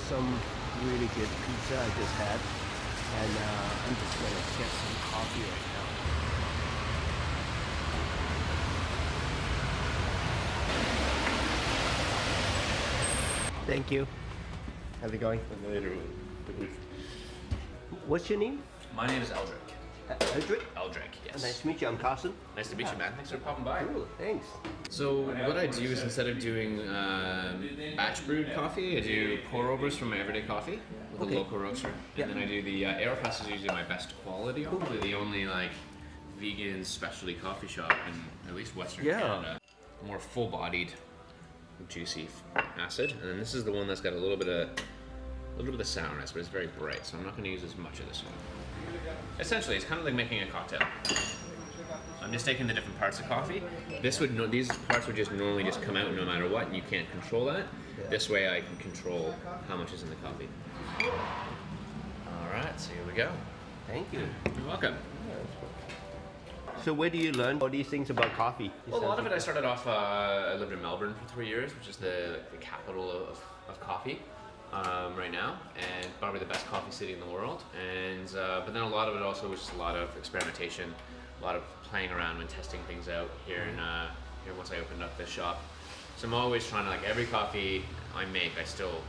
some really good pizza I just had, and I'm just gonna get some coffee right now. Thank you. How's it going? Later. What's your name? My name is Eldrick. Eldrick? Eldrick, yes. Nice to meet you. I'm Carson. Nice to meet you, man. Thanks for popping by. Cool. Thanks. So what I do is instead of doing batch brewed coffee, I do pour overs from my everyday coffee with a local roaster, and then I do the AeroPress is usually my best quality. Probably the only like vegan specialty coffee shop in at least Western Canada. More full-bodied, juicy acid, and then this is the one that's got a little bit of sourness, but it's very bright, so I'm not going to use as much of this one. Essentially, it's kind of like making a cocktail. I'm just taking the different parts of coffee. These parts would just normally just come out no matter what, and you can't control that. This way I can control how much is in the coffee. All right, so here we go. Thank you. You're welcome. So where do you learn all these things about coffee? Well, a lot of it I started off, I lived in Melbourne for 3 years, which is the capital of coffee right now, and probably the best coffee city in the world. And but then a lot of it also was just a lot of experimentation, a lot of playing around and testing things out here. And here once I opened up this shop, so I'm always trying to, like, every coffee I make, I still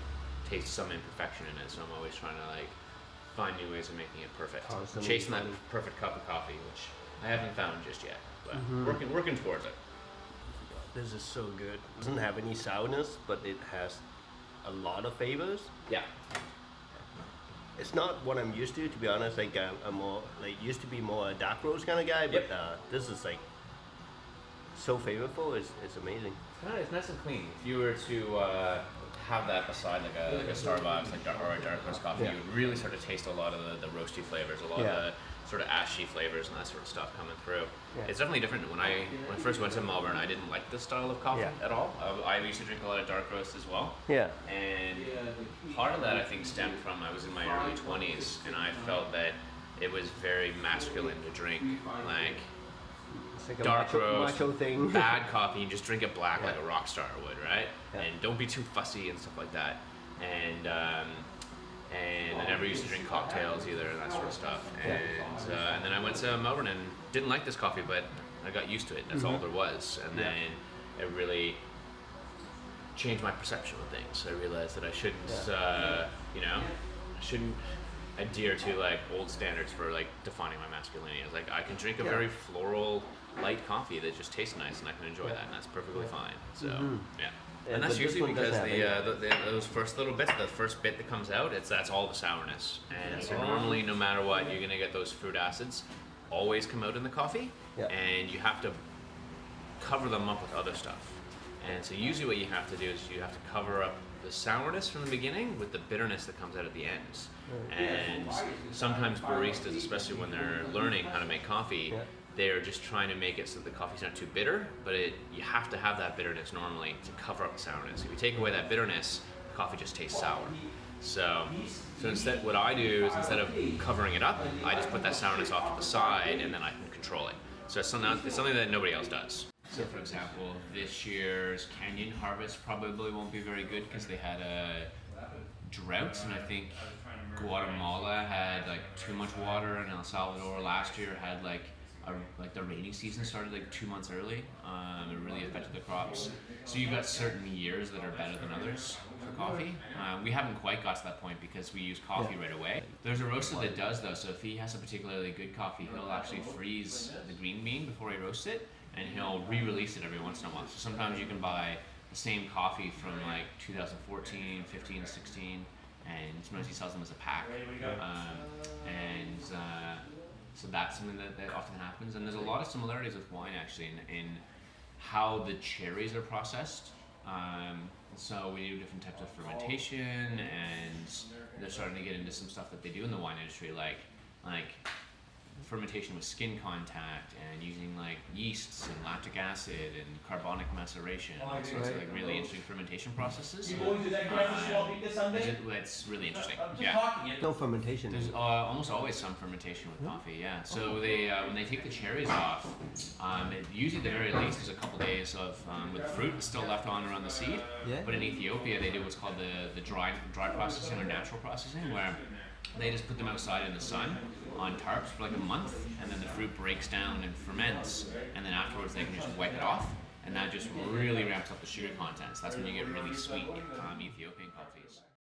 taste some imperfection in it. So I'm always trying to like find new ways of making it perfect, chasing that perfect cup of coffee, which I haven't found just yet, but working towards it. This is so good. It doesn't have any sourness, but it has a lot of flavors. Yeah. It's not what I'm used to be honest. Like I'm more like used to be more a dark roast kind of guy, but this is like so flavorful. It's amazing. It's nice and clean. If you were to have that beside like a Starbucks or a dark roast coffee, you would really start to taste a lot of the roasty flavors, a lot of the sort of ashy flavors and that sort of stuff coming through. It's definitely different. When I first went to Melbourne, I didn't like this style of coffee at all. I used to drink a lot of dark roast as well. And part of that I think stemmed from I was in my early 20s and I felt that it was very masculine to drink like dark roast, macho thing. Bad coffee, and just drink it black like a rock star would, right? And don't be too fussy and stuff like that. And I never used to drink cocktails either and that sort of stuff. And then I went to Melbourne and didn't like this coffee, but I got used to it. That's all there was. And then it really changed my perception of things. I realized that I shouldn't, I shouldn't adhere to like old standards for like defining my masculinity. I was like, I can drink a very floral, light coffee that just tastes nice, and I can enjoy that, and that's perfectly fine. So and that's usually because those first little bits, the first bit that comes out, that's all the sourness. And so normally, no matter what, you're gonna get those fruit acids always come out in the coffee, and you have to cover them up with other stuff. And so usually what you have to do is you have to cover up the sourness from the beginning with the bitterness that comes out at the ends. And sometimes baristas, especially when they're learning how to make coffee, they're just trying to make it so the coffee's not too bitter, but you have to have that bitterness normally to cover up the sourness. If you take away that bitterness, the coffee just tastes sour. So instead, what I do is instead of covering it up, I just put that sourness off to the side, and then I can control it. So it's something that nobody else does. So for example, this year's Canyon harvest probably won't be very good because they had a drought, and I think Guatemala had like too much water, and El Salvador last year had like the rainy season started like 2 months early. It really affected the crops. So you've got certain years that are better than others for coffee. We haven't quite got to that point because we use coffee right away. There's a roaster that does though, so if he has a particularly good coffee, he'll actually freeze the green bean before he roasts it, and he'll re-release it every once in a while. So sometimes you can buy the same coffee from like 2014, 15, 16, and sometimes he sells them as a pack. So that's something that often happens. And there's a lot of similarities with wine actually in how the cherries are processed. So we do different types of fermentation, and they're starting to get into some stuff that they do in the wine industry, like fermentation with skin contact and using like yeasts and lactic acid and carbonic maceration, all sorts of like really interesting fermentation processes. It's really interesting. Yeah. No fermentation. There's almost always some fermentation with coffee. Yeah. So they when they take the cherries off, usually at the very least there's a couple days of with fruit still left on around the seed. Yeah. But in Ethiopia they do what's called the dry processing or natural processing, where they just put them outside in the sun on tarps for like a month, and then the fruit breaks down and ferments, and then afterwards they can just wipe it off, and that just really ramps up the sugar content. So that's when you get really sweet Ethiopian coffees.